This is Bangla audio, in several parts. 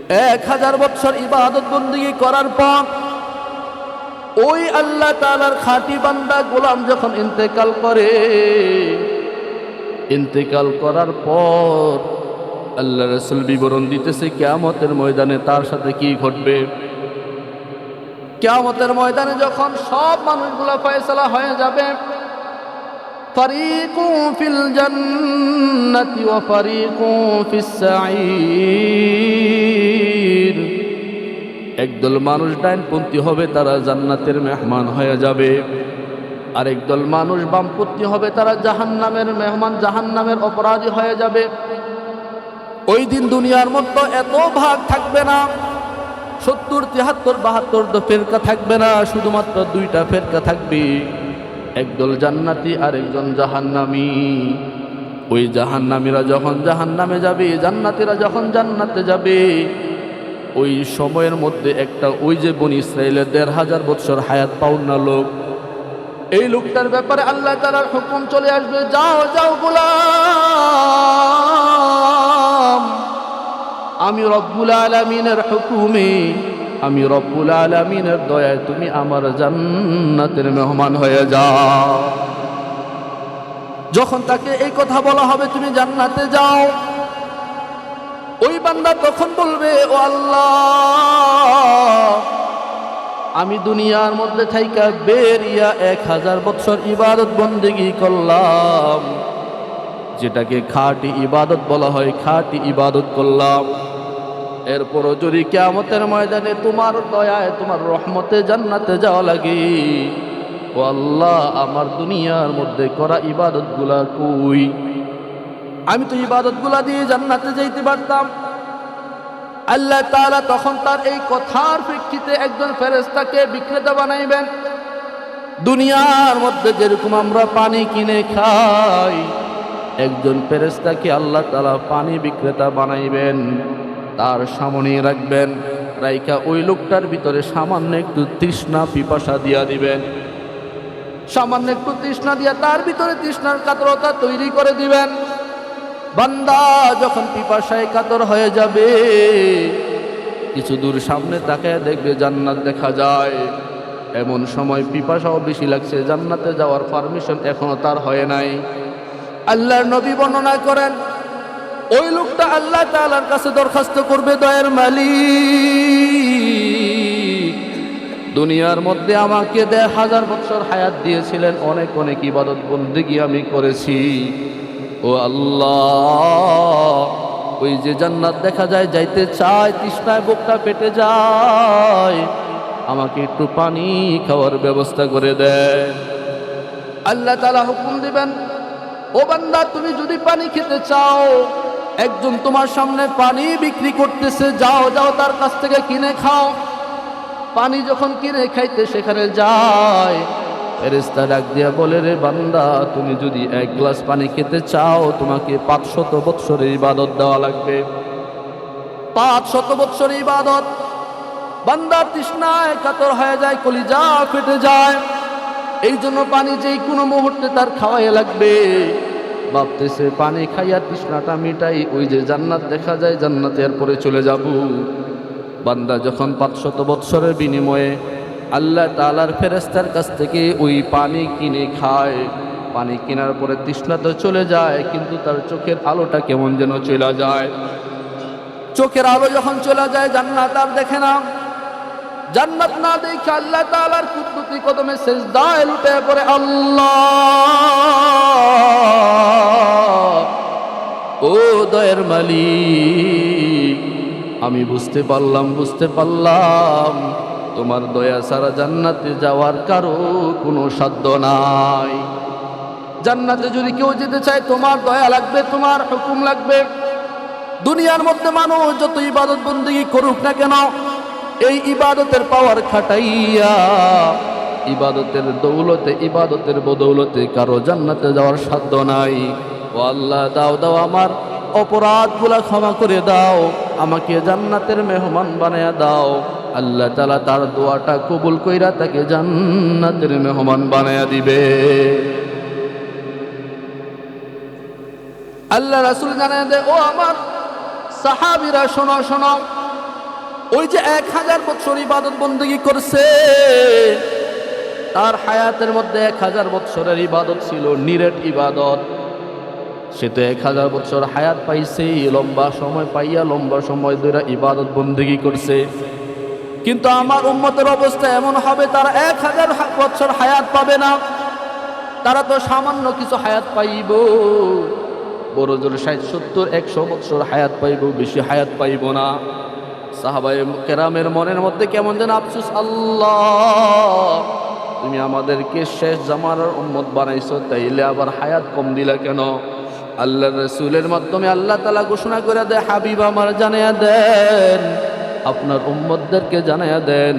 1000 বছর ইবাদত বন্দেগী করার পর ওই আল্লাহ তাআলার খাঁটি বান্দা গোলাম যখন ইন্তেকাল করে, ইন্তেকাল করার পর আল্লাহ রাসূল বিবরণ দিতেছে কিয়ামতের ময়দানে তার সাথে কি ঘটবে। কিয়ামতের ময়দানে যখন সব মানুষগুলো ফয়সালা হয়ে যাবে, ফারিকুন ফিল জান্নাতি ওয়া ফারিকুন ফিস সাঈর, একদল মানুষ ডাইনপন্থী হবে, তারা জান্নাতের মেহমান হয়ে যাবে, আরেকদল মানুষ বামপন্থী হবে, তারা জাহান্নামের মেহমান, জাহান্নামের অপরাধী হয়ে যাবে। ওই দিন দুনিয়ার মধ্যে এত ভাগ থাকবে না, 70, 73, 72 ফেরকা থাকবে না, শুধুমাত্র 2টা ফেরকা থাকবে, একদল জান্নাতি আর একজন জাহান্নামী। ওই জাহান্নামীরা যখন জাহান্নামে যাবে, জান্নাতীরা যখন জান্নাতে যাবে, ওই সময়ের মধ্যে একটা ওই যে বনি ইসরাইলের 1500 বছর হায়াত পাওয়া না লোক, এই লোকটার ব্যাপারে আল্লাহ তাআলার হুকুম চলে আসবে, যাও যাও গোলাম, আমি রব্বুল আলামিনের হুকুমে, আমি রব্বুল আলামিনের দয়ায় তুমি আমার জান্নাতের মেহমান হয়ে যাও। যখন তাকে এই কথা বলা হবে তুমি জান্নাতে যাও, ওই বান্দা তখন বলবে, ও আল্লাহ, আমি দুনিয়ার মধ্যে থাইকা বেরিয়া 1000 বছর ইবাদত বন্দেগী করলাম, যেটাকে খাঁটি ইবাদত বলা হয়, খাঁটি ইবাদত করলাম, এরপরও যদি কিয়ামতের ময়দানে তোমার দয়ায় তোমার রহমতে জান্নাতে যাওয়া লাগে, ও আল্লাহ, আমার দুনিয়ার মধ্যে করা ইবাদতগুলা কই? আমি তো ইবাদতগুলা দিয়ে জান্নাতে যাইতে পারতাম। আল্লাহ তাআলা তখন তার এই কথার প্রেক্ষিতে একজন ফেরেশতাকে বিক্রেতা বানাইবেন। দুনিয়ার মধ্যে যেরকম আমরা পানি কিনে খাই, একজন ফেরেশতাকে আল্লাহ তাআলা পানি বিক্রেতা বানাইবেন, তার সামনে রাখবেন, রাইকা ওই লোকটার ভিতরে সামান্য একটু তৃষ্ণা পিপাসা দিয়া দিবেন, সামান্য একটু তৃষ্ণা দিয়া তার ভিতরে তৃষ্ণার কাতরতা তৈরি করে দিবেন। বান্দা যখন পিপাসায় কাতর হয়ে যাবে, কিছু দূর সামনে তাকায় দেখবে জান্নাত দেখা যায়, এমন সময় পিপাসাও বেশি লাগছে, জান্নাতে যাওয়ার পারমিশন এখনো তার হয় নাই। আল্লাহর নবী বর্ণনা করেন, ওই লোকটা আল্লাহ তাআলার কাছে দরখাস্ত করবে, দয়ার মালিক, দুনিয়ার মধ্যে আমাকে 1000 বছর হায়াত দিয়েছিলেন, অনেক অনেক ইবাদত বন্দেগী আমি করেছি, ও আল্লাহ, ওই যে জান্নাত দেখা যায়, যাইতে চায়, তৃষ্ণায় বুকটা পেটে যায়, আমাকে একটু পানি খাওয়ার ব্যবস্থা করে দেয়। আল্লাহ তাআলা হুকুম দিবেন, ও বান্দা, তুমি যদি পানি খেতে চাও, একজন তোমার সামনে পানি বিক্রি করতেছে, যাও যাও তার কাছ থেকে কিনে খাও। পানি যখন কিনে খাইতে সেখানে যায়, ফেরেশতা ডাক দিয়া বলে, রে বান্দা, তুমি যদি 1 গ্লাস পানি খেতে চাও, তোমাকে 500 বছরের ইবাদত দেওয়া লাগবে। 500 বছরের ইবাদত। বান্দা তৃষ্ণায় কাতর হয়ে যায়, কলিজা ফেটে যায়, এই জন্য পানি যেই কোনো মুহূর্তে তার খাওয়াই লাগবে। ভাবতেছে পানি খাইয়া তৃষ্ণাটা মিটাই, ওই যে জান্নাত দেখা যায়, জান্নাতে এরপরে চলে যাব। বান্দা যখন 500 বছরের বিনিময়ে আল্লাহ তাআলার ফেরেশতার কাছ থেকে ওই পানি কিনে খায়, পানি কেনার পরে তৃষ্ণা তো চলে যায়, কিন্তু তার চোখের আলোটা কেমন যেন চলে যায়। চোখের আলো যখন চলে যায়, জান্নাত আর দেখে না। জান্নাত না দেখে আল্লাহ তাআলার কুদরতি কদমে সিজদায় লুটে পড়ে, আল্লাহ, ও দয়ার মালিক, আমি বুঝতে পারলাম তোমার দয়া ছাড়া জান্নাতে যাওয়ার কারো কোনো সাধ্য নাই। জান্নাতে যদি কেউ যেতে চায়, তোমার দয়া লাগবে, তোমার হুকুম লাগবে। দুনিয়ার মধ্যে মানুষ যত ইবাদত বন্দেগী করুক না কেন, এই ইবাদতের পাওয়ার খাটাইয়া, ইবাদতের দৌলতে, ইবাদতের বদৌলতে কারো জান্নাতে যাওয়ার সাধ্য নাই। ও আল্লাহ, দাও দাও, আমার অপরাধগুলা ক্ষমা করে দাও, আমাকে জান্নাতের মেহমান বানায়া দাও। আল্লাহ তাআলা তার দোয়াটা কবুল কইরা তাকে জান্নাতের মেহমান বানায়া দিবে। আল্লাহ রাসূল জানায় দেয়, ও আমার সাহাবীরা, শোনো শোনো, ওই যে 1000 বছর ইবাদত বন্দেগী করছে, তার হায়াতের মধ্যে 1000 বছরের ইবাদত ছিল, নিরেট ইবাদত। সে তো 1000 বছর হায়াত পাইছে, লম্বা সময় পাইয়া লম্বা সময় ধরে ইবাদত বন্দেগী করছে। কিন্তু আমার উম্মতের অবস্থা এমন হবে, তারা 1000 বছর হায়াত পাবে না, তারা তো সামান্য কিছু হায়াত পাইব, বড় জোর 60, 70, 100 বছর হায়াত পাইব, বেশি হায়াত পাইব না। সাহাবায়ে কেরামের মনের মধ্যে কেমন যেন আফসোস, আল্লাহ তুমি আমাদেরকে শেষ জামানার উম্মত বানাইছো, তাইলে আবার হায়াত কম দিলা কেন? আল্লাহর রাসূলের মাধ্যমে আল্লাহ তাআলা ঘোষণা করে দেয়, হাবিব আমার জানায়া দেন, আপনার উম্মতদেরকে জানায়া দেন,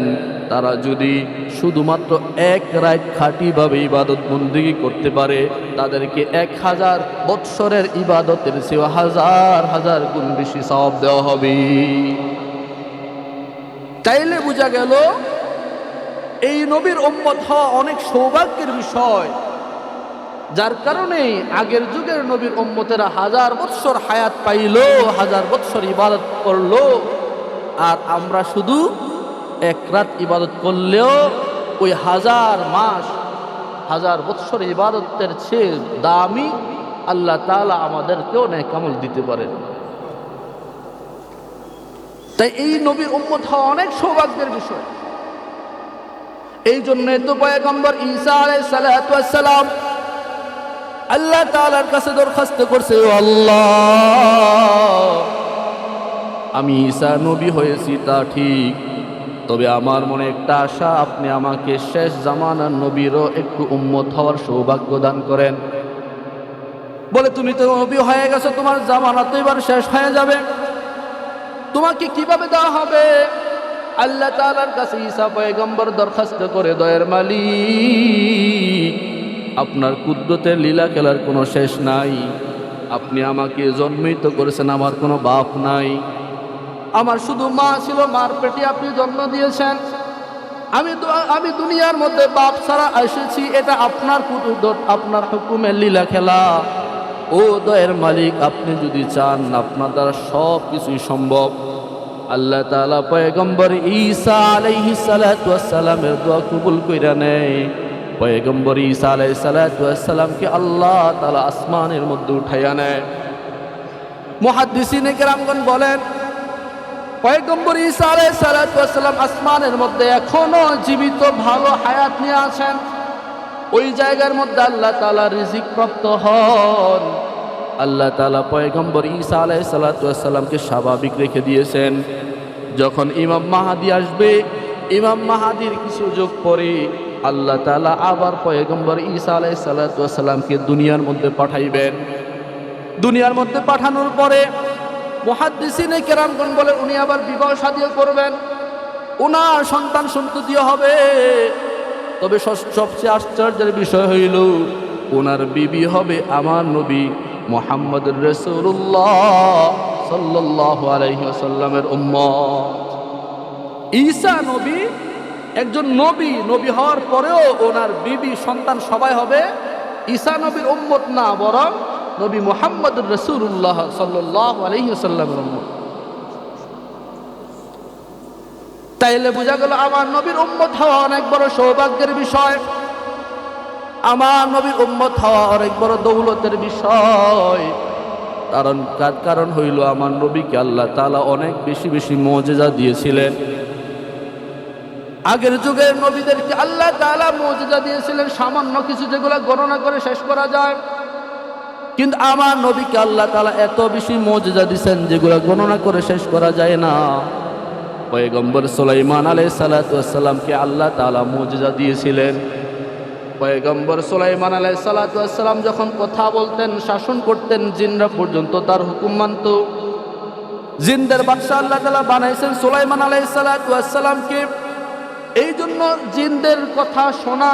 তারা যদি শুধুমাত্র 1 রাত খাঁটিভাবে ইবাদত বন্দেগী করতে পারে, তাদেরকে 1000 বৎসরের ইবাদতের চেয়ে 1000 গুণ বেশি সওয়াব দেওয়া হবে। তাইলে বোঝা গেল এই নবীর উম্মত হওয়া অনেক সৌভাগ্যের বিষয়, যার কারণে আগের যুগের নবীর উম্মতেরা 1000 বৎসর হায়াত পাইল, 1000 বৎসর ইবাদত করলো, আর আমরা শুধু 1 রাত ইবাদত করলেও ওই 1000 মাস 1000 বৎসর ইবাদতের চেয়ে দামি আল্লাহ তাআলা আমাদেরকেও নেক আমল দিতে পারেন। তাই এই নবীর উম্মত হওয়া অনেক সৌভাগ্যের বিষয়। এই জন্য তো পয়গম্বর ঈসা আলাইহিস সালাতু ওয়াস সালাম আল্লাহ তাআলার কাছে দরখাস্ত করছে, ও আল্লাহ আমি ঈসা নবী হয়েছি তা ঠিক, তবে আমার মনে একটা আশা, আপনি আমাকে শেষ জামানার নবীরও একটু উম্মত হওয়ার সৌভাগ্য দান করেন। বলে, তুমি তো নবী হয়ে গেছো, তোমার জামানা তো এবার শেষ হয়ে যাবে, তোমাকে কিভাবে দেওয়া হবে? আল্লাহ তাআলার কাছে ঈসা পয়গম্বর দরখাস্ত করে, দয়ার মালিক আপনার কুদরতের লীলা খেলার কোনো শেষ নাই, আপনি আমাকে জন্মিত করেছেন, আমার কোনো বাপ নাই, আমার শুধু মা ছিল, মার পেটে আপনি জন্ম দিয়েছেন, আমি দুনিয়ার মধ্যে বাপ ছাড়া এসেছি, এটা আপনার কুদরত, আপনার হুকুমের লীলা খেলা। ও দয়ার মালিক আপনি যদি চান, আপনার দ্বারা সব কিছুই সম্ভব। আল্লাহ তাআলা পয়গম্বর ঈসা আলাইহিস সালাতু ওয়াস সালামের দোয়া কবুল কইরা নেয়। পয়গম্বর ঈসা আলাইহিস সালাতু ওয়াস সালামকে আল্লাহ তাআলা আসমানের মধ্যে উঠাইয়া নেয়। মুহাদ্দিসিনে কেরামগণ বলেন, পয়গম্বর ঈসা আলাইহিস সালাতু ওয়াস সালাম আসমানের মধ্যে এখনো জীবিত, ভালো হায়াত নিয়ে আছেন। ওই জায়গার মধ্যে আল্লাহ তাআলা রিজিক প্রাপ্ত হন। আল্লাহ তাআলা পয়গম্বর ঈসা আলাইহিস সালাতু ওয়াস সালামকে স্বাভাবিক রেখে দিয়েছেন। যখন ইমাম মাহাদি আসবে, ইমাম মাহাদির কিছু যুগ পরে আল্লাহ তাআলা আবার পয়গম্বর ঈসা আলাইহিস সালাতু ওয়াস সালামকে দুনিয়ার মধ্যে পাঠাইবেন। দুনিয়ার মধ্যে পাঠানোর পরে মুহাদ্দিসিনে কেরামগণ বলেন, উনি আবার বিবাহ শাদী করবেন, ওনার সন্তান সন্ততিও হবে। তবে সবচেয়ে আশ্চর্যের বিষয় হইল, ওনার বিবি হবে আমার নবী মুহাম্মদুর রাসূলুল্লাহ সাল্লাল্লাহু আলাইহি ওয়াসাল্লামের উম্মত। ঈসা নবী একজন নবী, নবী হওয়ার পরেও ওনার বিবি সন্তান সবাই হবে ঈসা নবীর উম্মত না, বরং নবী মুহাম্মদুর রাসূলুল্লাহ সাল্লাল্লাহু আলাইহি ওয়াসাল্লামের উম্মত। তাইলে বোঝা গেল আমার নবীর উম্মত হওয়া অনেক বড় সৌভাগ্যের বিষয়, আমার নবীর উম্মত হওয়া অনেক বড় দৌলতের বিষয়। কারণ হইল আমার নবীকে আল্লাহ তাআলা অনেক বেশি বেশি মুজিজা দিয়েছিলেন। আগের যুগের নবীদেরকে আল্লাহ তাআলা মুজিজা দিয়েছিলেন সামান্য কিছু, যেগুলো গণনা করে শেষ করা যায়। কিন্তু আমার নবীকে আল্লাহ তাআলা এত বেশি মুজিজা দিয়েছেন যেগুলো গণনা করে শেষ করা যায় না। পয়গম্বর সুলাইমান আলাইহিস সালাতু ওয়াস সালামকে আল্লাহ তাআলা মুজিজা দিয়েছিলেন। পয়গম্বর সুলাইমান আলাইহিস সালাতু ওয়াস সালাম যখন কথা বলতেন, শাসন করতেন, জিনরা পর্যন্ত তার হুকুম মানত। জিনদের বাদশা আল্লাহ তাআলা বানাইছেন সুলাইমান আলাইহিস সালাতু ওয়াস সালামকে। এই জন্য জিনদের কথা শোনা,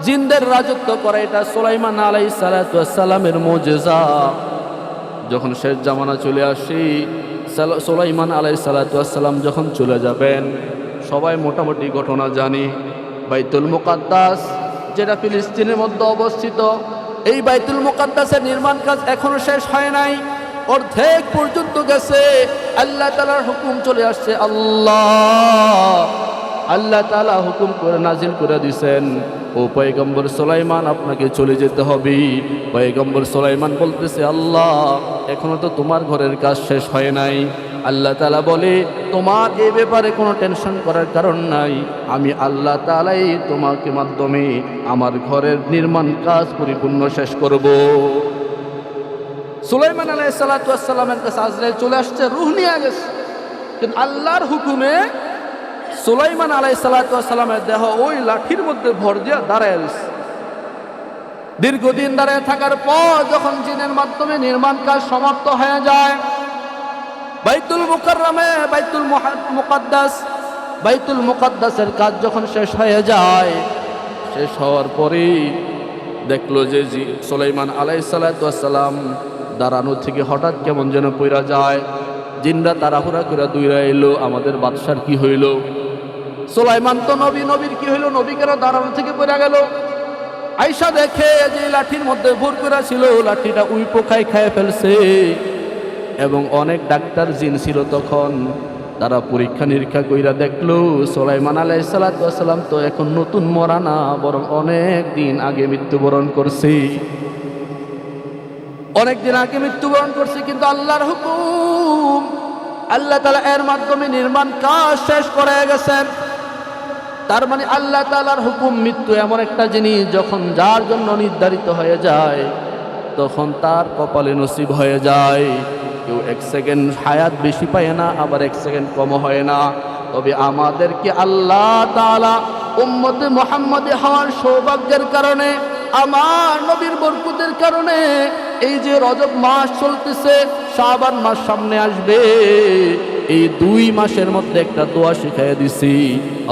জিনদের রাজত্ব করা, এটা সুলাইমান আলাইহিস সালাতু ওয়াস সালামের মুজিজা। যখন শেষ জামানা চলে আসে, সুলাইমান আলাইহিস সালাতু ওয়াস সালাম যখন চলে যাবেন, সবাই মোটামুটি ঘটনা জানি। বাইতুল মুকাদ্দাস যেটা ফিলিস্তিনের মধ্যে অবস্থিত, এই বাইতুল মুকাদ্দাসের নির্মাণ কাজ এখনো শেষ হয় নাই। অর্ধেক পর্যন্ত গেছে, আল্লাহ তাআলার হুকুম চলে আসছে। আল্লাহ তাআলা হুকুম করে নাজিল করে দিয়েছেন, ও পয়গম্বর সুলাইমান আপনাকে চলে যেতে হবে। পয়গম্বর সুলাইমান বলতেছে, আল্লাহ এখনো তো তোমার ঘরের কাজ শেষ হয় নাই। আল্লাহ তাআলা বলে, তোমার এ ব্যাপারে কোনো টেনশন করার কারণ নাই, আমি আল্লাহ তাআলাই তোমাকে মাধ্যমে আমার ঘরের নির্মাণ কাজ পরিপূর্ণ শেষ করব। সুলাইমান আলাইহিস সালাতু ওয়াস সালামের কাছে আজরাইল চলে আসছে, রূহ নিয়ে গেছে, কিন্তু আল্লাহর হুকুমে সুলাইমান আলাইহিস সালাতু ওয়াস সালামের দেহ ওই লাঠির মধ্যে ভর দিয়া দাঁড়ায় রয়েছে। দীর্ঘদিন দাঁড়িয়ে থাকার পর যখন জিনের মাধ্যমে নির্মাণ কাজ সমাপ্ত হয়ে যায়, বাইতুল মুকাররমে বাইতুল মুকাদ্দাসের কাজ যখন শেষ হয়ে যায়, শেষ হওয়ার পরেই দেখলো যে সুলাইমান আলাইহিস সালাতু ওয়াস সালাম দাঁড়ানো থেকে হঠাৎ কেমন যেন পইরা যায়। জিনরা তাড়াহুড়া করে দৌড়া এলো, আমাদের বাদশার কি হইল? সুলাইমান তো নবী, নবীর কি হইল? নবী কেন দাঁড়ানো থেকে পড়ে গেল? আয়েশা দেখে যে লাঠির মধ্যে ভর করা ছিল, লাঠিটা উই পোকায় খেয়ে ফেলছে। এবং অনেক ডাক্তার জিন ছিল তখন, তারা পরীক্ষা নিরীক্ষা কইরা দেখলো সুলাইমান আলাইহিস সালাতু ওয়াস সালাম তো এখন নতুন মরা না, বরং অনেক দিন আগে মৃত্যুবরণ করছে। অনেক দিন আগে মৃত্যুবরণ করছে, কিন্তু আল্লাহর হুকুম, আল্লাহ তাআলা এর মাধ্যমে নির্মাণ কাজ শেষ করে গেছেন। তার মানে আল্লাহ তাআলার হুকুম, মৃত্যু এমন একটা জিনিস যখন যার জন্য নির্ধারিত হয়ে যায় তখন তার কপালে নসিব হয়ে যায়। কেউ 1 সেকেন্ড হায়াত বেশি পায় না, আবার 1 সেকেন্ড কম হয় না। তবে আমাদেরকে আল্লাহ তাআলা উম্মতে মুহাম্মদী হওয়ার সৌভাগ্যের কারণে, আমার নবীর বরকতের কারণে, এই যে রজব মাস চলতেছে, শাবান মাস সামনে আসবে, এই 2 মাসের মধ্যে একটা দোয়া শিখাইয়া দিছি,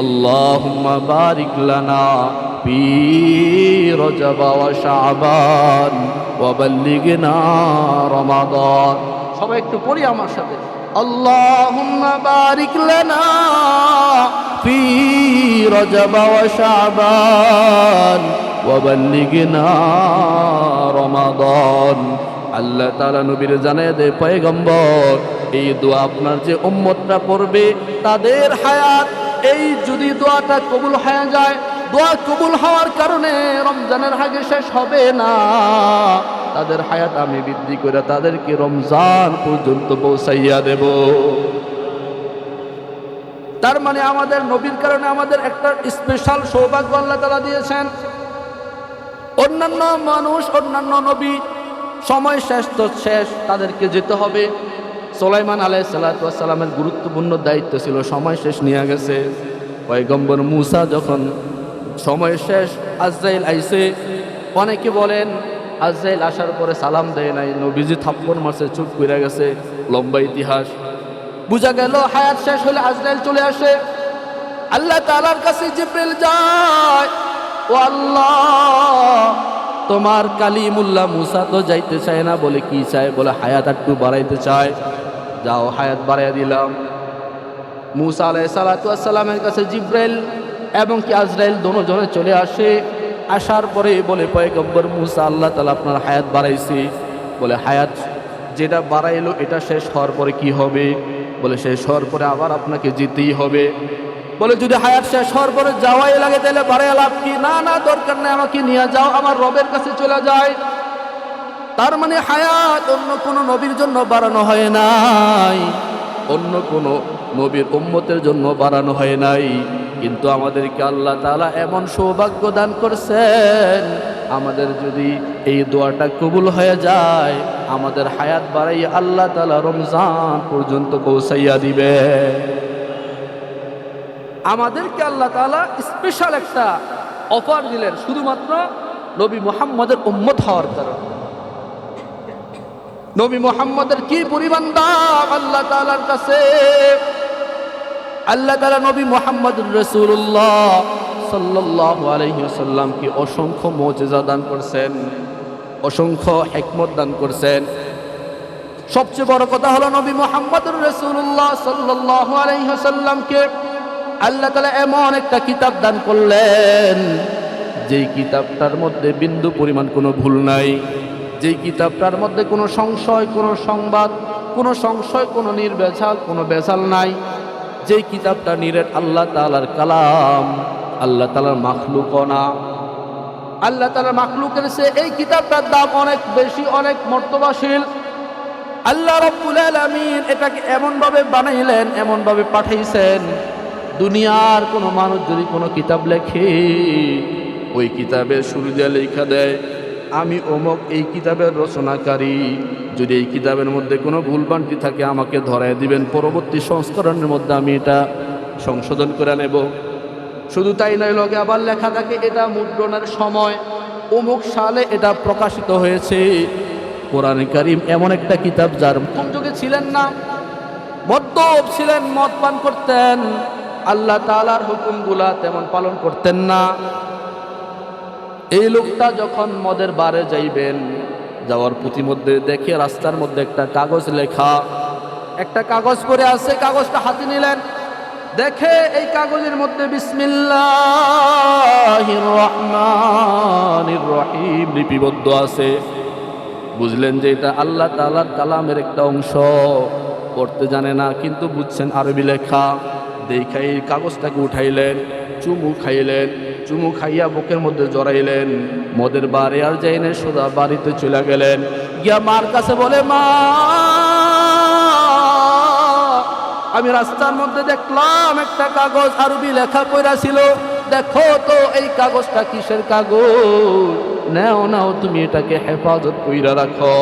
আল্লাহুম্মা বারিক লানা ফি রজব ওয়া শাবান ওয়া বাল্লিগনা রমাদান। সবাই একটু পড়ি আমার সাথে, আল্লাহুম্মা বারিক লানা ফি রজব ওয়া শাবান ওয়া বাল্লিগনা রমাদান। আল্লাহ তাআলা নবীর জানায় দেয়, পয়গম্বর এই দোয়া আপনার যে উম্মতরা পড়বে তাদের হায়াত, এই যদি দোয়াটা কবুল হয়ে যায়, দোয়া কবুল হওয়ার কারণে রমজানের আগে শেষ হবে না, তাদের হায়াত আমি বৃদ্ধি করে তাদেরকে রমজান পর্যন্ত পৌঁছাইয়া দেব। তার মানে আমাদের নবীর কারণে আমাদের একটা স্পেশাল সৌভাগ্য আল্লাহ তাআলা দিয়েছেন। অন্যান্য মানুষ, অন্যান্য নবী সময় শেষ তো শেষ, তাদেরকে যেতে হবে। সুলাইমান আলাইহিস সালাতু ওয়াস সালামের গুরুত্বপূর্ণ দায়িত্ব ছিল, সময় শেষ নিয়ে গেছে। পয়গম্বর মূসা যখন সময় শেষ, আজরাইল আইছে। অনেকে বলেন আজরাইল আসার পরে সালাম দেয় নাই, নবীজি থাপ্পড় মারছে, চুপ করে গেছে, লম্বা ইতিহাস। বুঝা গেল হায়াত শেষ হলে আজরাইল চলে আসে। আল্লাহ তাআলার কাছে জিবরিল যায়, ও আল্লাহ, তোমার কালিমুল্লাহ মূসা তো যাইতে চায় না, বলে কি চায়? বলে হায়াত একটু বাড়াইতে চায়। যাও, হায়াত বাড়াইয়া দিলাম। মূসা আলাইহিস সালাতু ওয়াস সালামের কাছে জিবরাইল এবং কি আজরাইল দুজনে চলে আসে। আসার পরে বলে, পয়গম্বর মূসা, আল্লাহ তাআলা আপনার হায়াত বাড়াইছে। বলে হায়াত যেটা বাড়াইলো এটা শেষ হওয়ার পরে কি হবে? বলে শেষ হওয়ার পরে আবার আপনাকে যেতেই হবে। বলে যদি হায়াত শেষ হওয়ার পরে যাওয়াই লাগে তাহলে বাড়াইয়া লাভ কি? না না, দরকার নেই, আমাকে নিয়ে যাও, আমার রবের কাছে চলে যায়। তার মানে হায়াত অন্য কোনো নবীর জন্য বাড়ানো হয় নাই, অন্য কোনো নবীর উম্মতের জন্য বাড়ানো হয় নাই। কিন্তু আমাদেরকে আল্লাহ তাআলা এমন সৌভাগ্য দান করছেন, আমাদের যদি এই দোয়াটা কবুল হয়ে যায়, আমাদের হায়াত বাড়াইয়া আল্লাহ তাআলা রমজান পর্যন্ত পৌঁছাইয়া দিবে। আমাদেরকে আল্লাহ তাআলা স্পেশাল একটা অফার দিলেন শুধুমাত্র নবী মুহাম্মদের উম্মত হওয়ার কারণে। নবী মুহাম্মদের কি পরিমাণ দাম আল্লাহ তাআলার কাছে! আল্লাহ তাআলা নবী মুহাম্মদুর রাসূলুল্লাহ সাল্লাল্লাহু আলাইহি ওয়াসাল্লামকে অসংখ্য মুজিজা দান করছেন, অসংখ্য হিকমত দান করছেন। সবচেয়ে বড় কথা হলো নবী মুহাম্মদুর রাসূলুল্লাহ সাল্লাল্লাহু আলাইহি ওয়াসাল্লামকে আল্লাহ তাআলা এমন একটা কিতাব দান করলেন, যেই কিতাবটার মধ্যে বিন্দু পরিমাণ কোনো ভুল নাই, যেই কিতাবটার মধ্যে কোনো সংশয়, কোনো সংবাদ, কোনো সংশয়, কোনো নির্ভেজাল, কোনো ভেজাল নাই, যেই কিতাবটা নিরেট আল্লাহ তাআলার কালাম, আল্লাহ তাআলার মাখলুকও না। আল্লাহ তাআলার মাখলুকের চেয়ে এই কিতাবটার দাম অনেক বেশি, অনেক মর্তবাশীল। আল্লাহ রাব্বুল আলামিন এটাকে এমনভাবে বানাইলেন, এমনভাবে পাঠাইছেন, দুনিয়ার কোনো মানুষ যদি কোনো কিতাব লেখে, ওই কিতাবের শুরু দিয়ে লেখা দেয় আমি অমুক এই কিতাবের রচনাকারী। যদি এই কিতাবের মধ্যে কোনো ভুলভ্রান্তি থাকে আমাকে ধরায় দিবেন, পরবর্তী সংস্করণের মধ্যে আমি এটা সংশোধন করে নেব। শুধু তাই নয়, লগে আবার লেখা থাকে এটা মুদ্রণের সময় অমুক সালে এটা প্রকাশিত হয়েছে। কোরআনে কারীম এমন একটা কিতাব যার প্রথম যুগে ছিলেন না, মদ্যপ ছিলেন, মদ পান করতেন, আল্লাহ তাআলার হুকুমগুলা তেমন পালন করতেন না। এই লোকটা যখন মদের বারে যাইবেন, যাওয়ার প্রতিমধ্যে দেখে রাস্তার মধ্যে একটা কাগজ লেখা, একটা কাগজ পড়ে আছে। কাগজটা হাতে নিলেন, দেখে এই কাগজের মধ্যে বিসমিল্লাহির রহমানির রহিম লিপিবদ্ধ আছে। বুঝলেন যে এটা আল্লাহ তাআলার কালামের একটা অংশ। পড়তে জানে না, কিন্তু বুঝছেন আরবি লেখা। দেখাই এই কাগজটাকে উঠাইলেন, চুমু খাইলেন, চুমু খাইয়া বুকের মধ্যে জড়াইলেন, মদের বারে আর যাইনে সোজা বাড়িতে চলে গেলেন। গিয়া মার কাছে বলে, মা আমি রাস্তার মধ্যে দেখলাম একটা কাগজ আরবি লেখা পড়া ছিল, দেখো তো এই কাগজটা কিসের কাগজ, নাও নাও তুমি এটাকে হেফাজত কইরা রাখো।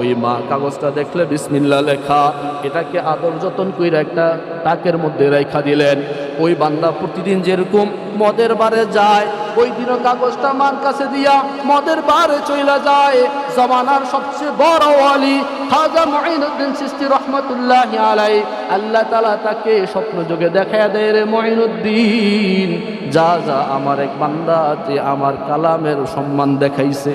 ওই মা কাগজটা দেখলে বিসমিল্লাহ লেখা, এটাকে আদর যতন কইরা একটা তাকের মধ্যে রেখা দিলেন। ওই বান্দা প্রতিদিন যেরকম মদের বারে যায়, ওই দিনও কাগজটা মার কাছে দিয়া মদের বারে চইলা যায়। জামানার সবচেয়ে বড় ওয়ালি খাজা মুঈনুদ্দিন চিশতি রহমাতুল্লাহি আলাইহি, আল্লাহ তাআলা তাকে স্বপ্ন যোগে দেখায়া দেয়, রে মুঈনুদ্দিন যা যা, আমার এক বান্দা যে আমার কালামের সম্মান দেখাইছে,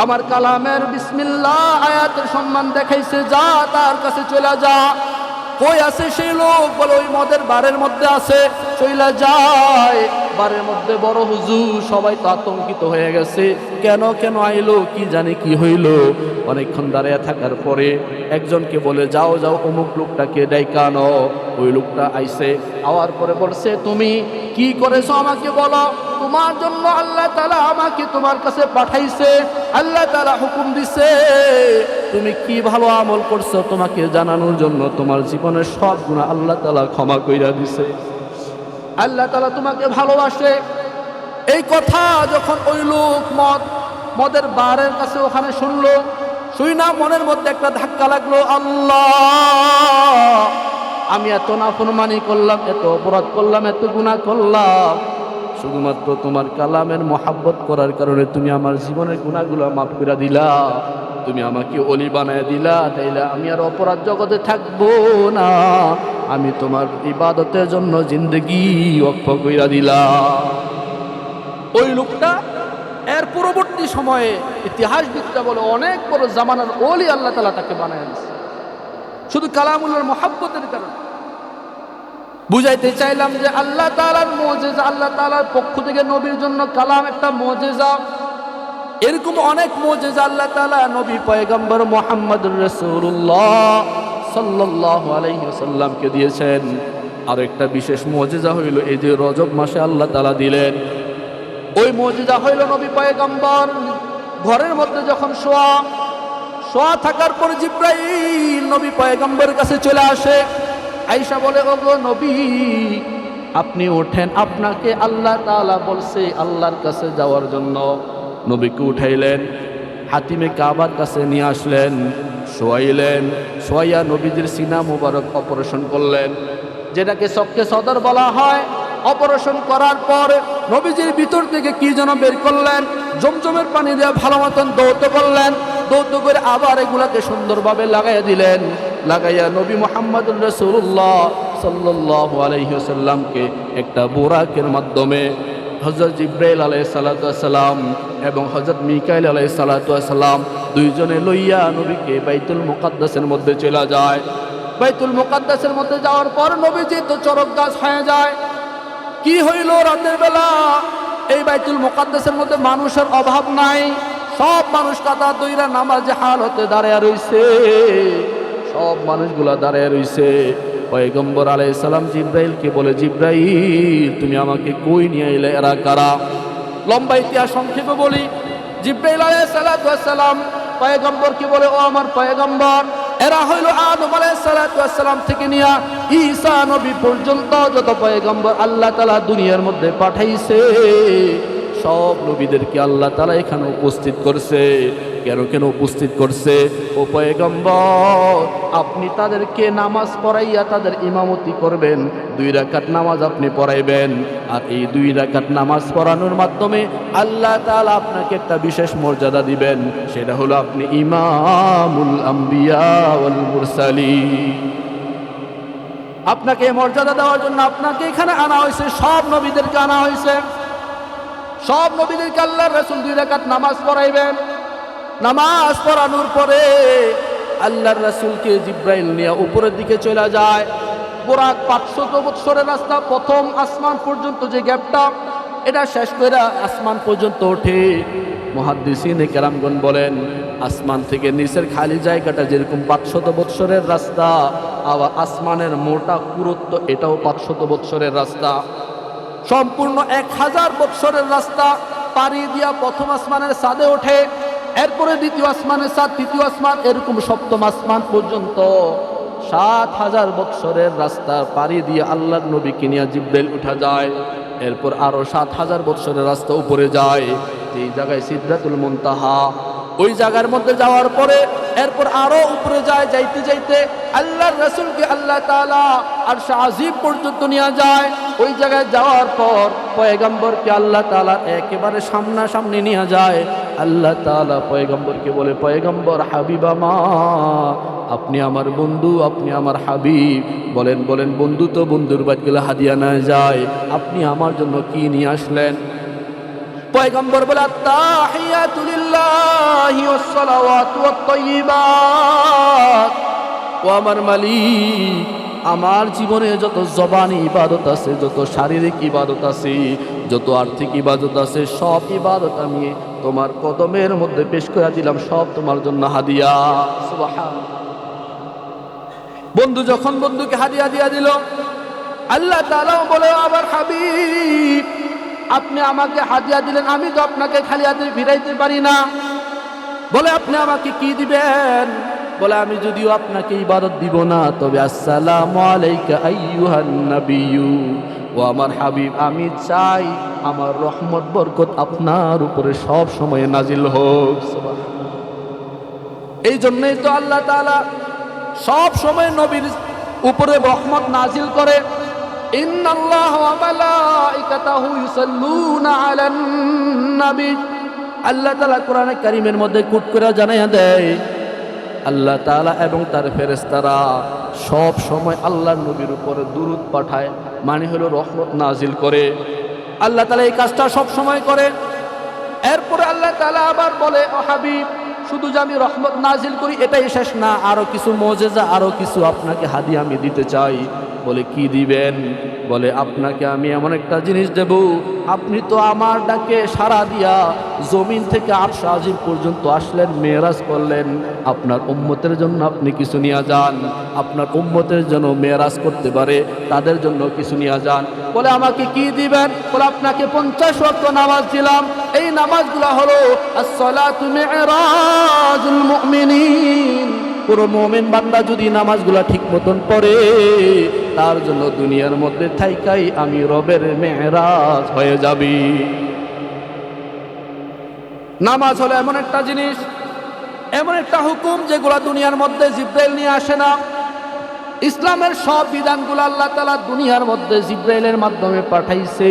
আমার কালামের বিসমিল্লাহ আয়াতের সম্মান দেখাইছে, যা তার কাছে চলে যা। কই আছে সেই লোক? বলে ওই মদের বারের মধ্যে আছে। চইলা যায়, বারের মধ্যে বড় হুজুর, সবাই তো আতঙ্কিত হয়ে গেছে, কেন কেন আইলো, কি জানি কি হইল। অনেকক্ষণ দাঁড়িয়ে থাকার পরে একজনকে বলে, যাও যাও অমুক লোকটাকে ডাইকা আনো। ওই লোকটা আইছে, আওয়ার পরে বলছে, তুমি কি করেছো আমাকে বলো, তোমার জন্য আল্লাহ তাআলা আমাকে তোমার কাছে পাঠাইছে, আল্লাহ তাআলা হুকুম দিছে, তুমি কি ভালো আমল করছো তোমাকে জানানোর জন্য। তোমার জীবনের সব গুনাহ আল্লাহ তাআলা ক্ষমা কইরা দিছে, আল্লাহ তাআলা তোমাকে ভালোবাসে। এই কথা যখন ওই লোক মদের বারের কাছে ওখানে শুনলো, শুই না মনের মধ্যে একটা ধাক্কা লাগলো, আল্লাহ আমি এত নাফরমানি করলাম, এত অপরাধ করলাম, এত গুনাহ করলাম, শুধুমাত্র তোমার কালামের মহাব্বত করার কারণে তুমি আমার জীবনের গুনাহগুলো মাফ করে দিলা, তুমি আমাকে ওলি বানায় দিলা, তাইলে আমি আর অপরাধ জগতে থাকবো না, আমি তোমার ইবাদতের জন্য জিন্দেগি ওয়াকফ কইরা দিলা। ওই লোকটা এর পরবর্তী সময়ে ইতিহাসবিদরা বলে অনেক বড় জামানার ওলি আল্লাহ তাআলা তাকে বানায় দিয়েছে, শুধু কালামুল্লাহর মহাব্বতের কারণে। বুঝাইতে চাইলাম যে আল্লাহ তাআলার মুজিজা, আল্লাহ তাআলার পক্ষ থেকে নবীর জন্য কালাম একটা মুজিজা। এরকম অনেক মুজিজা আল্লাহ তাআলা নবী পয়গম্বর মুহাম্মদুর রাসূলুল্লাহ সাল্লাল্লাহু আলাইহি ওয়াসাল্লামকে দিয়েছেন। আর একটা বিশেষ মুজিজা হইল এই যে রজব মাসে আল্লাহ তাআলা দিলেন। ওই মুজিজা হইল নবী পয়গম্বর ঘরের মধ্যে যখন শোয়া থাকার পর জিবরাইল নবী পয়গম্বরের কাছে চলে আসে। আয়েশা বলে, ওগো নবী আপনি ওঠেন, আপনাকে আল্লাহ তাআলা বলছে আল্লাহর কাছে যাওয়ার জন্য। নবীকে উঠাইলেন, হাতিমে কাবার কাছে নিয়ে আসলেন, শোয়াইলেন, শোয়াইয়া নবীজির সিনা মুবারক অপারেশন করলেন, যেটাকে চক্কে সদর বলা হয়। অপারেশন করার পর নবীজির ভিতর থেকে কি যেন বের করলেন, জমজমের পানি দিয়ে ভালো মতন দৌত করলেন, দৌত করে আবার এগুলাকে সুন্দরভাবে লাগাইয়া দিলেন। লাগাইয়া নবী মুহাম্মদুর রাসূলুল্লাহ সাল্লাল্লাহু আলাইহি ওয়াসাল্লামকে একটা বুরাকের মাধ্যমে হযরত জিবরাইল আলাইহিস সালাতু ওয়াস সালাম এবং হযরত মিকাইল আলাইহিস সালাতু ওয়াস সালাম দুইজনে লইয়া নবীকে বাইতুল মুকাদ্দাসের মধ্যে চলে যায়। বাইতুল মুকাদ্দাসের মধ্যে যাওয়ার পর নবীজি তো চরক গাছ হয়ে যায়। কি হইল রাতের বেলা? এই বাইতুল মুকাদ্দাসের মধ্যে মানুষের অভাব নাই, সব মানুষ কাতার দইরা নামাজে হালতে দাঁড়ায় রইছে, সব মানুষগুলা দাঁড়ায় রইছে। পয়গম্বর আলাইহিস সালাম জিব্রাইলকে বলে, জিব্রাইল তুমি আমাকে কই নিয়ে এলে, এরা কারা? লম্বা ইতিহাস সংক্ষেপে বলি। জিব্রাইল আলাইহিস সালাম পয়গম্বরকে বলে, ও আমার পয়গম্বর, এরা হইল আদম আলাইহিস সালাম থেকে নিয়া ঈসা নবী পর্যন্ত যত পয়গম্বর আল্লাহ তাআলা দুনিয়ার মধ্যে পাঠাইছে, সব নবীদেরকে আল্লাহ তাআলা এখানে উপস্থিত করছে। কেন উপস্থিত করছে? ও পয়গম্বর, আপনি তাদেরকে নামাজ পড়াইয়া তাদের ইমামতি করবেন, 2 রাকাত নামাজ আপনি পড়াইবেন। আর এই 2 রাকাত নামাজ পড়ানোর মাধ্যমে আল্লাহ তাআলা আপনাকে একটা বিশেষ মর্যাদা দিবেন, সেটা হলো আপনি ইমামুল আম্বিয়া ওয়াল মুরসালিন। আপনাকে মর্যাদা দেওয়ার জন্য আপনাকে এখানে আনা হয়েছে, সব নবীদেরকে আনা হয়েছে। সব নবীদেরকে আল্লাহর রাসূল 2 রাকাত নামাজ পড়াইবেন। নামাজ পড়ানোর পরে আল্লাহর রাসূলকে জিব্রাইল নিয়ে উপরের দিকে চলে যায়। পুরা 500 বছরের রাস্তা, প্রথম আসমান পর্যন্ত যে গ্যাপটা, এটা শেষ করে আসমান পর্যন্ত ওঠে। মুহাদ্দিসিনে কেরামগণ বলেন, আসমান থেকে নিচের খালি জায়গাটা যেরকম 500 বছরের রাস্তা, আবার আসমানের মোটা পুরুত্ব এটাও 500 বছরের রাস্তা। সম্পূর্ণ 1000 বছরের রাস্তা পাড়ি দিয়া প্রথম আসমানের ছাদে ওঠে, এরপরে দ্বিতীয় আসমানের ছাদ, তৃতীয় আসমান, এরকম সপ্তম আসমান পর্যন্ত 7000 বছরের রাস্তা পাড়ি দিয়ে আল্লাহর নবীকে নিয়ে জিব্রাইল উঠা যায়। এরপর আরো 7000 বছরের রাস্তা উপরে যায়, যেই জায়গায় সিদরাতুল মুনতাহা, ওই জায়গার মধ্যে যাওয়ার পরে এরপর আরো উপরে যায়। যাইতে যাইতে আল্লাহর রাসূলকে আল্লাহ তাআলা আরশ আজিম পর্যন্ত নিয়ে যায়। ওই জায়গায় যাওয়ার পর পয়গম্বরকে আল্লাহ তাআলা একেবারে সামনাসামনি নিয়ে যায়। আল্লাহ তাআলা পয়গম্বরকে বলে, পয়গম্বর হাবিব আমার, আপনি আমার বন্ধু, আপনি আমার হাবিব। বলেন বন্ধু তো বন্ধুর বাড়ি গেলে হাদিয়া না যায়, আপনি আমার জন্য কি নিয়ে আসলেন? পয়গম্বর বলে, আত্তাহিয়াতু লিল্লাহি ওয়াস সালাওয়াতু ওয়াত তাইয়্যিবাত। ও আমার মালিক, আমার জীবনে যত জবানি ইবাদত আছে, যত শারীরিক ইবাদত আছে, যত আর্থিক ইবাদত আছে, সব ইবাদত আমি তোমার কদমের মধ্যে পেশ করে দিলাম, সব তোমার জন্য হাদিয়া। সুবহানাল্লাহ। বন্ধু যখন বন্ধুকে হাদিয়া দিয়া দিল, আল্লাহ তাআলা বলে, আমার হাবিব, আপনি আমাকে হাদিয়া দিলেন, আমি তো আপনাকে খালি হাতে ফিরাইতে পারি না। বলে, আপনি আমাকে কি দিবেন? বলে, আমি যদিও আপনাকে ইবাদত দিব না, তবে আসসালামু আলাইকা আইয়ুহান নাবিয়্যু। ও আমার হাবিব, আমি চাই আমার রহমত বরকত আপনার উপরে সব সময় নাজিল হোক। এই জন্যই তো আল্লাহ তাআলা সব সময় নবীর উপরে রহমত নাজিল করে। ইন্নাল্লাহা ওয়া মালাইকাতাহু ইউসাল্লুনা আলান নবী। আল্লাহ তাআলা কোরআনে কারীমের মধ্যে কুট করে জানাইয়া দেয়, আল্লাহ তাআলা এবং তার ফেরেশতারা সব সময় আল্লাহর নবীর উপরে দুরূদ পাঠায়, মানে হলো রহমত নাজিল করে। আল্লাহ তাআলা এই কাজটা সব সময় করে। এরপরে আল্লাহ তাআলা আবার বলে, ও হাবিব, শুধু যে আমি রহমত নাজিল করি এটাই শেষ না, আরো কিছু মুজিজা, আরো কিছু আপনাকে হাদিয়া আমি দিতে চাই। বলে, কি দিবেন? বলে, আপনাকে আমি এমন একটা জিনিস দেব, আপনি তো আমার ডাকে সাড়া দিয়া জমিন থেকে আরশ আজিম পর্যন্ত আসলেন, মেরাজ করলেন, আপনার উম্মতের জন্য আপনি কিছু নিয়ে যান, আপনার উম্মতের জন্য মেরাজ করতে পারে তাদের জন্য কিছু নিয়ে যান। বলে, আমাকে কি দিবেন? বলে, আপনাকে 50 ওয়াক্ত নামাজ দিলাম। এই নামাজগুলো হলো as-সালাতু মি'রাজুল মুমিনিন। পুরো মুমিন বান্দা যদি নামাজগুলা ঠিক মতন পড়ে, তার জন্য দুনিয়ার মধ্যে থাইকাই আমি রবের মেরাজ হয়ে যাবি। নামাজ হলো এমন একটা জিনিস, এমন একটা হুকুম যেগুলা দুনিয়ার মধ্যে জিব্রাইল নিয়ে আসে না। ইসলামের সব বিধানগুলো আল্লাহ তাআলা দুনিয়ার মধ্যে জিব্রাইলের মাধ্যমে পাঠাইছে,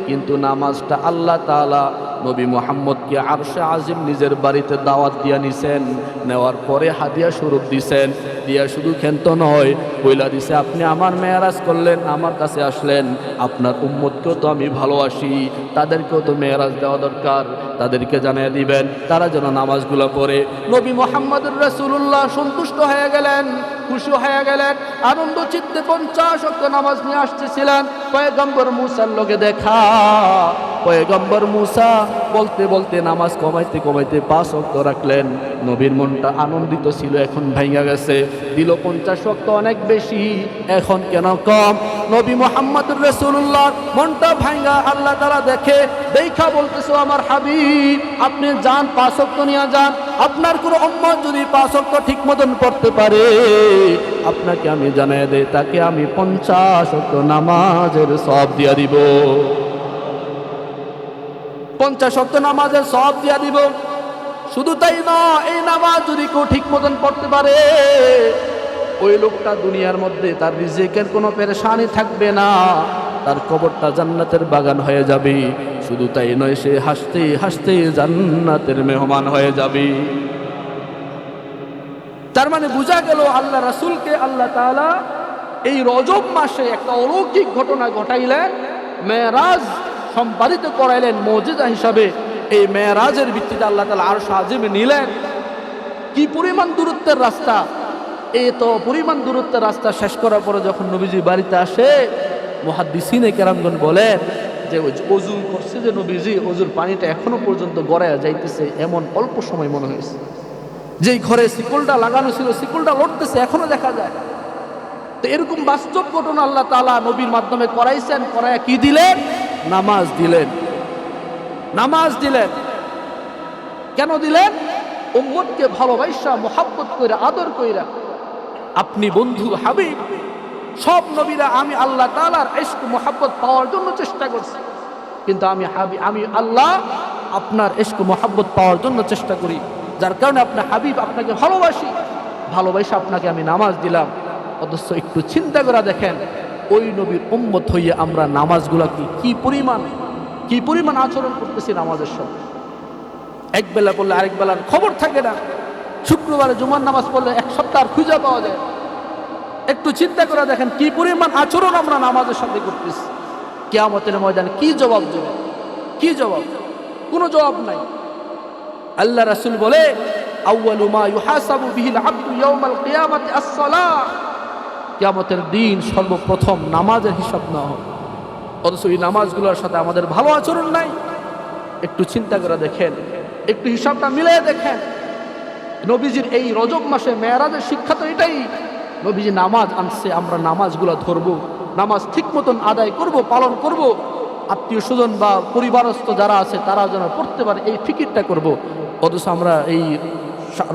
কিন্তু নামাজটা আল্লাহ তাআলা নবী মুহাম্মদকে আরশে আজিম নিজের বাড়িতে দাওয়াত দিয়া নিছেন, নেওয়ার পরে হাদিয়া স্বরূপ দিছেন। দিয়া শুধু ক্ষান্ত নয়, বইলা দিছে, আপনি আমার মেরাজ করলেন, আমার কাছে আসলেন, আপনার উম্মতকেও তো আমি ভালোবাসি, তাদেরকেও তো মেরাজ দেওয়া দরকার, তাদেরকে জানিয়ে দিবেন তারা যেন নামাজগুলো পড়ে। নবী মুহাম্মদুর রাসূলুল্লাহ সন্তুষ্ট হয়ে গেলেন, খুশি হয়ে গেলেন, আনন্দ চিত্তে 50 ওয়াক্ত নামাজ নিয়ে আসতেছিলেন। পয়গম্বর মূসার লগে দেখা, পয়গম্বর মূসা বলতে বলতে নামাজ কমাইতে কমাইতে 5 ওয়াক্ত রাখলেন। নবীর মনটা আনন্দিত ছিল, এখন ভাঙা গেছে। দিল 50 ওয়াক্ত, অনেক বেশি, এখন কেন কম? নবী মুহাম্মদুর রাসূলুল্লাহ মনটা ভাঙা আল্লাহ তাআলা দেখা বলতেছে, আমার হাবিব আপনি যান 5 ওয়াক্ত নিয়ে যান। আপনার কোন উম্মত যদি 5 ওয়াক্ত ঠিক মতন পড়তে পারে, আপনাকে আমি জানাই দেই, তাকে আমি 50 ওয়াক্ত নামাজের সওয়াব দিয়া দিব। 50 ওয়াক্ত নামাজের সওয়াব দিয়া দিব। শুধু তাই নয়, এই নামাজ যদি কেউ ঠিক মতন পড়তে পারে, ওই লোকটা দুনিয়ার মধ্যে তার রিজিকের কোনো পেরেশানি থাকবে না, তার কবরটা জান্নাতের বাগান হয়ে যাবে। শুধু তাই নয়, সে হাসতে হাসতে জান্নাতের মেহমান হয়ে যাবে। তার মানে বোঝা গেল আল্লাহ রাসূলকে আল্লাহ তাআলা এই রজব মাসে একটা অলৌকিক ঘটনা ঘটাইলেন, মেরাজ সম্পাদিত করাইলেন মুজিজা হিসাবে। এই মেরাজের ভিত্তিতে আল্লাহ তাআলা আরশ আজিমে নিলেন। কি পরিমাণ দূরত্বের রাস্তা! এই তো পরিমাণ দূরত্বের রাস্তা শেষ করার পরে যখন নবীজি বাড়িতে আসে, মুহাদ্দিসিনে কেরামগণ বলেন যে ওযু করছে যে নবীজি, ওযুর পানিটা এখনো পর্যন্ত গড়ায় যাইতেছে, এমন অল্প সময় মনে হয়েছে। যেই ঘরে শিকলটা লাগানো ছিল, শিকলটা লড়তেছে, এখনো দেখা যায়। তো এরকম বাস্তব ঘটনা আল্লাহ তাআলা নবীর মাধ্যমে করাইছেন। করায় কি দিলেন? নামাজ দিলেন। নামাজ দিলেন। কেন দিলেন? উম্মতকে ভালোবাসা, মোহাব্বত কইরা, আদর কইরা। আপনি বন্ধু হাবিব, সব নবীরা আমি আল্লাহ তাআলার ইশক মোহাব্বত পাওয়ার জন্য চেষ্টা করছি, কিন্তু আমি আল্লাহ আপনার ইশক মোহাব্বত পাওয়ার জন্য চেষ্টা করি। যার কারণে আপনার হাবিব আপনাকে ভালোবাসি, ভালোবাসা আপনাকে আমি নামাজ দিলাম। অথচ একটু চিন্তা করে দেখেন, ওই নবীর উম্মত হইয়া আমরা নামাজগুলা কি পরিমাণ আচরণ করতেছি নামাজের সঙ্গে। এক বেলা পড়লে আরেক বেলার খবর থাকে না। শুক্রবারে জুমার নামাজ পড়লে এক সপ্তাহ খুঁজে পাওয়া যায়। একটু চিন্তা করে দেখেন কি পরিমাণ আচরণ আমরা নামাজের সাথে করতেছি। কিয়ামতের ময়দানে কি জবাব দেবে? কি জবাব? কোনো জবাব নাই। আল্লাহ রাসূল বলে, আউয়ালু মা ইউহাসাবু বিহিল আবদু ইয়াউমাল কিয়ামাতি আস-সালাহ। কিয়ামতের দিন সর্বপ্রথম নামাজের হিসাব নেওয়া হবে। অথচ এই নামাজগুলোর সাথে আমাদের ভালো আচরণ নাই। একটু চিন্তা করে দেখেন, একটু হিসাবটা মিলিয়ে দেখেন। নবীজির এই রজব মাসে মেরাজের শিক্ষা তো এটাই। নবীজি নামাজ আনছে, আমরা নামাজগুলো ধরবো, নামাজ ঠিক মতন আদায় করব, পালন করব। আত্মীয় স্বজন বা পরিবারস্থ যারা আছে তারা যেন পড়তে পারে, এই ফিকিরটা করব। অথচ আমরা এই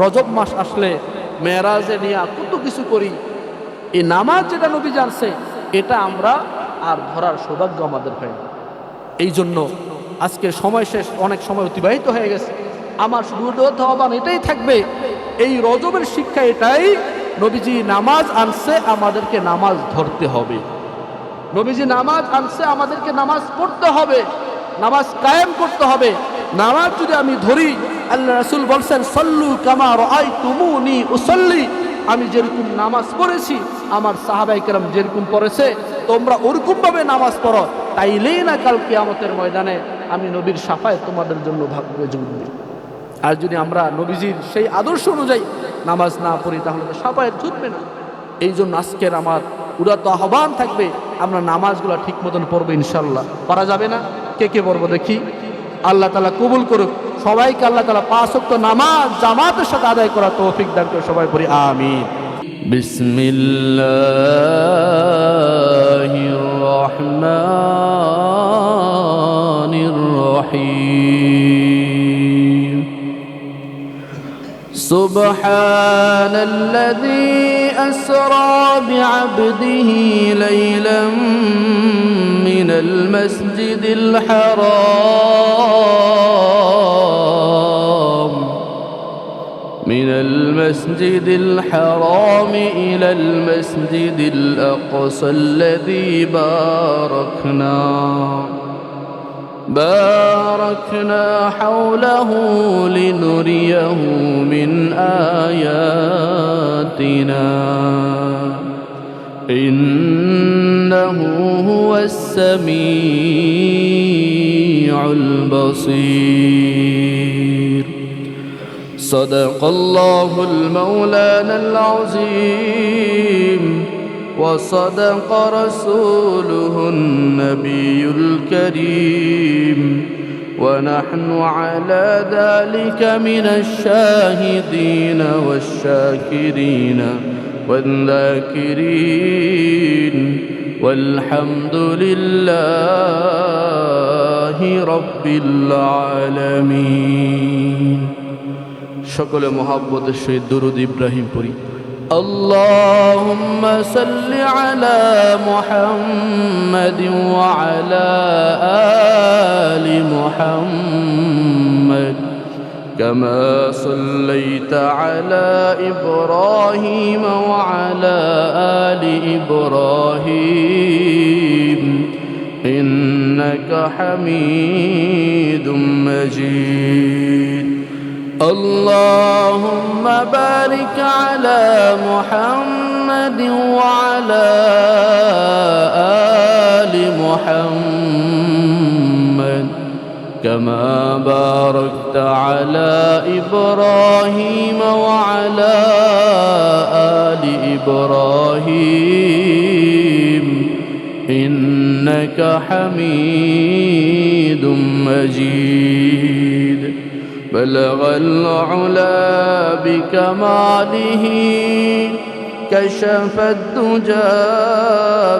রজব মাস আসলে মেরাজে নিয়ে কত কিছু করি। এই নামাজ যেটা নবী জানছে, এটা আমরা আর ধরার সৌভাগ্য আমাদের হয় না। এই জন্য আজকে সময় শেষ, অনেক সময় অতিবাহিত হয়ে গেছে। আমার শুধু আহ্বান এটাই থাকবে, এই রজবের শিক্ষা এটাই, নবীজি নামাজ আনছে, আমাদেরকে নামাজ ধরতে হবে। নবীজি নামাজ আনছে, আমাদেরকে নামাজ পড়তে হবে, নামাজ কায়েম করতে হবে। নামাজ যদি আমি ধরি, আল্লাহ রাসূল বলছেন, সল্লু কামা রাআইতুমুনি উসাল্লি। আমি যেরকম নামাজ পড়েছি, আমার সাহাবায়ে কেরাম যেরকম পড়েছে, তোমরা ওরকম ভাবে নামাজ পড়ো, তাইলেই না কাল কিয়ামতের ময়দানে আমি নবীর শাফায়ে তোমাদের জন্য ভাগ্যে যোগ দিই। আর যদি আমরা নবীজির সেই আদর্শ অনুযায়ী নামাজ না পড়ি, তাহলে তো শাফায়ে জুটবে না। এই জন্য আজকের আমার উদাত্ত আহ্বান থাকবে, আমরা নামাজগুলো ঠিক মতন পড়বো ইনশাল্লাহ। পারা যাবে না? কে পড়বো দেখি? আল্লাহ তাআলা কবুল করুক। সবাইকে আল্লাহ তাআলা 5 ওয়াক্ত নামাজ জামাতের সাথে আদায় করার তৌফিক দান করে। সবাই পড়ি আমিন। বিসমিল্লাহির রহমানির রহিম। সুবহানাল্লাযী আসরা বি'আবদিহি লাইলাম মিনাল মাসজিদিল হারাম من المسجد الحرام إلى المسجد الأقصى الذي باركنا حوله لنريه من آياتنا إنه هو السميع البصير. صدق الله المولانا العظيم وصدق رسوله النبي الكريم ونحن على ذلك من الشاهدين والشاكرين والذاكرين والحمد لله رب العالمين সকলে মহব্বতের সহিত দরুদ ইব্রাহিম পড়ি اللهم صل على محمد وعلى آل محمد كما صليت على إبراهيم وعلى آل إبراهيم إنك حميد مجيد اللهم بارك على محمد وعلى آل محمد كما باركت على إبراهيم وعلى آل إبراهيم إنك حميد مجيد بلغ العلا بكماله كشف الدجى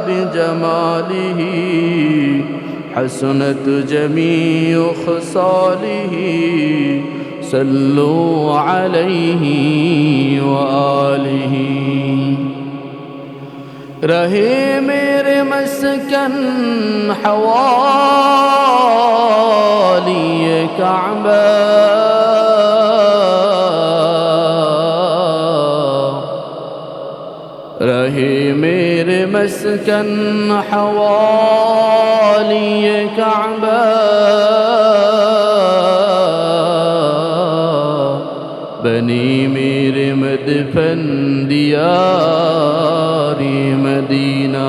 بجماله حسنت جميع خصاله صلوا عليه وآله رہے میرے مسکن حوالی کعبہ رہے میرے مسکن حوالی کعبہ بنی میرے مدفن دیاری مدینہ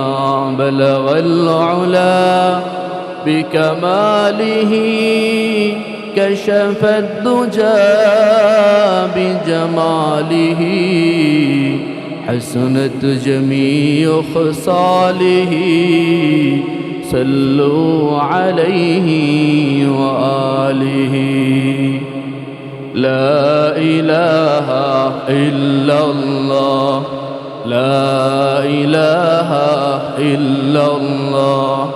بلغ العلا بکمالہ كشف الدجى بجماله حسنت جميع خصاله صلوا عليه وآله لا إله إلا الله لا إله إلا الله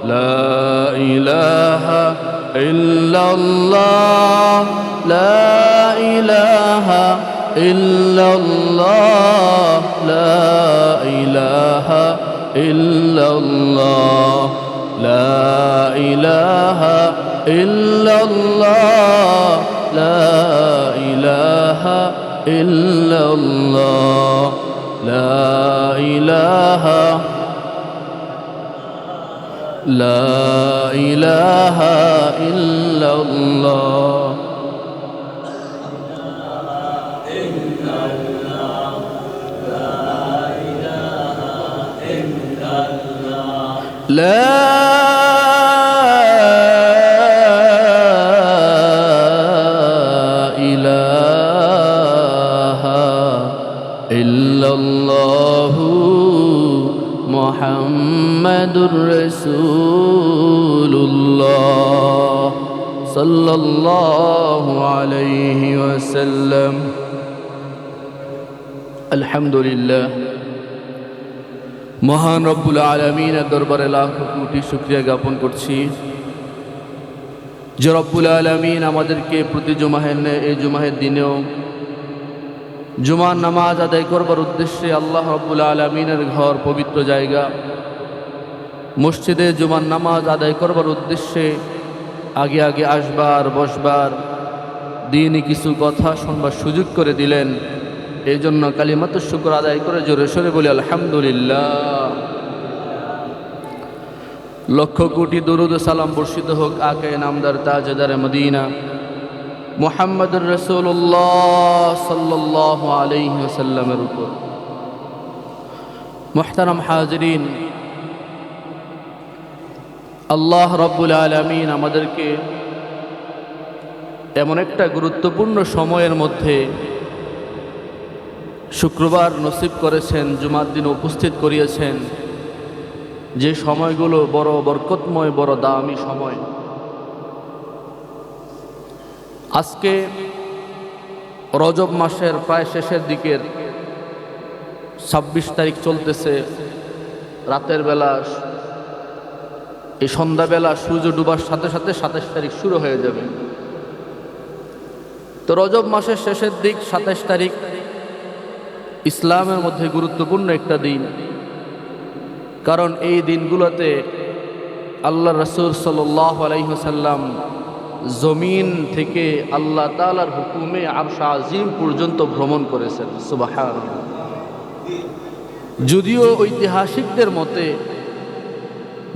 لا إله إلا الله لا إله إلا الله لا إله إلا الله لا إله إلا الله لا إله إلا الله لا إله لا إله إلا الله لا إله إلا الله محمد رسول الله صلى الله عليه وسلم الحمد لله মহান রব্বুল আলামিনের দরবারে লাখ কোটি শুকরিয়া জ্ঞাপন করছি যে রব্বুল আলামিন আমাদেরকে প্রতি এই জুমাহের দিনেও জুমার নামাজ আদায় করবার উদ্দেশ্যে আল্লাহ রব্বুল আলামিনের ঘর পবিত্র জায়গা মসজিদে জুমার নামাজ আদায় করবার উদ্দেশ্যে আগে আগে আসবার বসবার দিনই কিছু কথা শুনবার সুযোগ করে দিলেন এই জন্য কালিমাতুশ শুকর আদায় করে জোরে সোরে বলি আলহামদুলিল্লাহ লক্ষ কোটি দরুদ ও সালাম বর্ষিত হোক আকে নামদার তাজদার মদিনা মুহাম্মদুর রাসূলুল্লাহ সাল্লাল্লাহু আলাইহি ওয়াসাল্লামের উপর মুহতারাম হাজিরিন আল্লাহ রাব্বুল আলামিন আমাদেরকে এমন একটা গুরুত্বপূর্ণ সময়ের মধ্যে শুক্রবার নসিব করেছেন জুমার দিন উপস্থিত করিয়েছেন যে সময়গুলো বড় বরকতময় বড় দামি সময় আজকে রজব মাসের প্রায় শেষের দিকের 26 তারিখ চলতেছে। রাতের বেলা, এই সন্ধ্যাবেলা সূর্য ডুবার সাথে সাথে 27 তারিখ শুরু হয়ে যাবে। তো রজব মাসের শেষের দিক 27 তারিখ ইসলামের মধ্যে গুরুত্বপূর্ণ একটা দিন, কারণ এই দিনগুলোতে আল্লাহ রাসূল সাল্লাল্লাহু আলাইহি ওয়াসাল্লাম জমিন থেকে আল্লাহ তাআলার হুকুমে আরশ আজিম পর্যন্ত ভ্রমণ করেছেন। সুবহানাল্লাহ। যদিও ঐতিহাসিকদের মতে,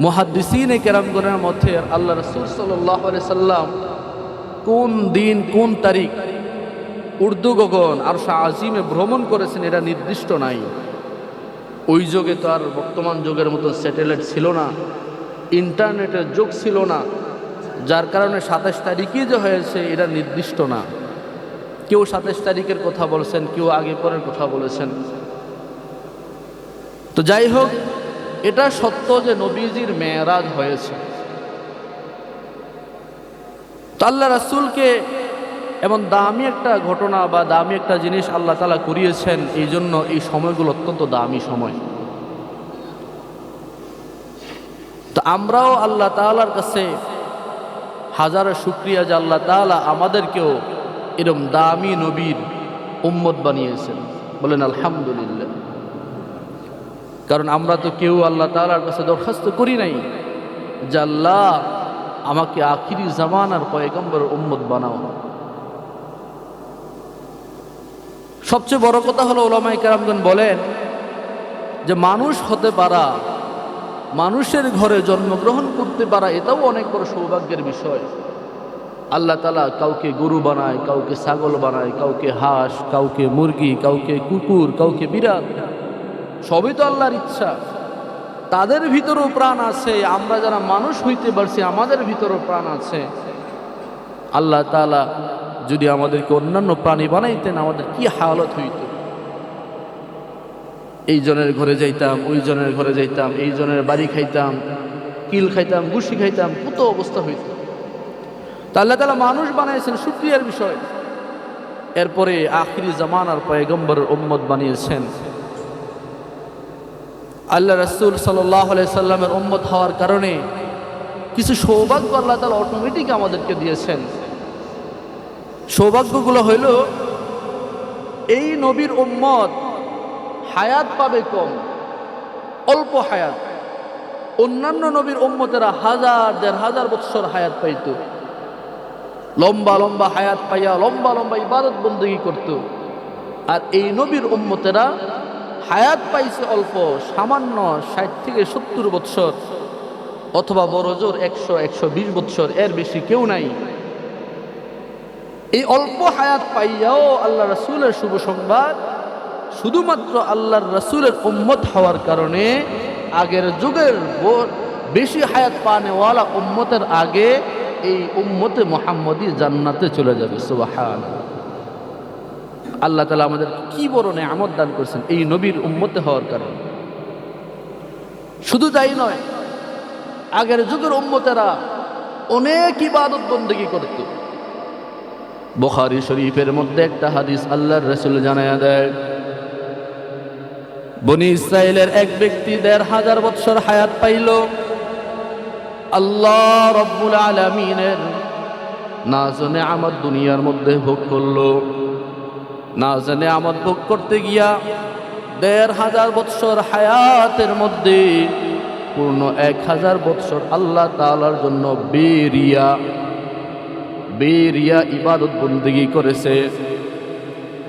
মুহাদ্দিসিনে কেরামগণের মতে আল্লাহ রাসূল সাল্লাল্লাহু আলাইহি ওয়াসাল্লাম কোন দিন কোন তারিখ উর্দু গগন আরশ আজিমে ভ্রমণ করেছেন এটা নির্দিষ্ট নাই। ওই যুগে তো আর বর্তমান যুগের মতো স্যাটেলাইট ছিল না, ইন্টারনেটের যুগ ছিল না, যার কারণে 27 তারিখই যে হয়েছে এটা নির্দিষ্ট না। কেউ 27 তারিখের কথা বলছেন, কেউ আগে পরের কথা বলেছেন। তো যাই হোক, এটা সত্য যে নবীজির মেরাজ হয়েছে। তো আল্লাহ রাসূলকে এমন দামি একটা ঘটনা বা দামি একটা জিনিস আল্লাহ তাআলা করিয়েছেন, এই জন্য এই সময়গুলো অত্যন্ত দামি সময়। তো আমরাও আল্লাহ তাআলার কাছে হাজারো শুকরিয়া যে আল্লাহ তাআলা আমাদেরকেও এরকম দামি নবীর উম্মত বানিয়েছেন। বলেন আলহামদুলিল্লাহ। কারণ আমরা তো কেউ আল্লাহ তাআলার কাছে দরখাস্ত করি নাই যে আল্লাহ আমাকে আখিরি জামানার পয়গম্বর উম্মত বানাও। সবচেয়ে বড় কথা হলো, উলামায়ে কেরামগণ বলেন যে মানুষ হতে পারা, মানুষের ঘরে জন্মগ্রহণ করতে পারা, এটাও অনেক বড় সৌভাগ্যের বিষয়। আল্লাহ তাআলা কাউকে গরু বানায়, কাউকে ছাগল বানায়, কাউকে হাঁস, কাউকে মুরগি, কাউকে কুকুর, কাউকে বিড়াল। সবই তো আল্লাহর ইচ্ছা। তাদের ভিতরেও প্রাণ আছে। আমরা যারা মানুষ হইতে পারছি, আমাদের ভিতরেও প্রাণ আছে। আল্লাহ তাআলা যদি আমাদেরকে অন্যান্য প্রাণী বানাইতেন, আমাদের কি হালত হইত। এই জনের ঘরে যাইতাম, ওই জনের ঘরে যাইতাম, এই জনের বাড়ি খাইতাম, কিল খাইতাম, গুশি খাইতাম, কত অবস্থা হইত। তা আল্লাহ তাআলা মানুষ বানাইছেন, শুকরিয়ার বিষয়। এরপরে আখিরি জামানার পয়গম্বরের উম্মত বানিয়েছেন। আল্লাহ রাসূল সাল্লাল্লাহু আলাইহি সাল্লামের উম্মত হওয়ার কারণে কিছু সৌভাগ্য আল্লাহ তাআলা অটোমেটিক আমাদেরকে দিয়েছেন। সৌভাগ্যগুলো হইল, এই নবীর উম্মত হায়াত পাবে কম, অল্প হায়াত। অন্যান্য নবীর উম্মতেরা 1000-1500 বছর হায়াত পাইত, লম্বা লম্বা হায়াত পাইয়া লম্বা লম্বা ইবাদত বন্দেগী করত। আর এই নবীর উম্মতেরা হায়াত পাইছে অল্প, সামান্য 60 থেকে 70 বছর, অথবা বড় জোর 100-120 বছর, এর বেশি কেউ নাই। এই অল্প হায়াত পাইয়াও আল্লাহ রাসূলের শুভ সংবাদ, শুধুমাত্র আল্লাহর রাসূলের উম্মত হওয়ার কারণে আগের যুগের বেশি হায়াত পানেওয়ালা উম্মতের আগে এই উম্মতে মুহাম্মদী জান্নাতে চলে যাবে। সুবহানাল্লাহ। আল্লাহ তাআলা আমাদের কি বড় নেয়ামত দান করেছেন এই নবীর উম্মতে হওয়ার কারণে। শুধু তাই নয়, আগের যুগের উম্মতেরা অনেক ইবাদত বন্দেগী করত। বুখারী শরীফের মধ্যে একটা হাদিস আল্লাহর রাসূল জানায়া দেয়, বনি ইসরাইলের এক ব্যক্তি 1500 বছর হায়াত পাইল। আল্লাহ রাব্বুল আলামিনের নাজ নেয়ামত দুনিয়ার মধ্যে ভোগ করলো। নাজ নেয়ামত ভোগ করতে গিয়া 1500 বছর হায়াতের মধ্যে পূর্ণ 1000 বছর আল্লাহ তাআলার জন্য বেরিয়া ইবাদত বন্দেগী করেছে।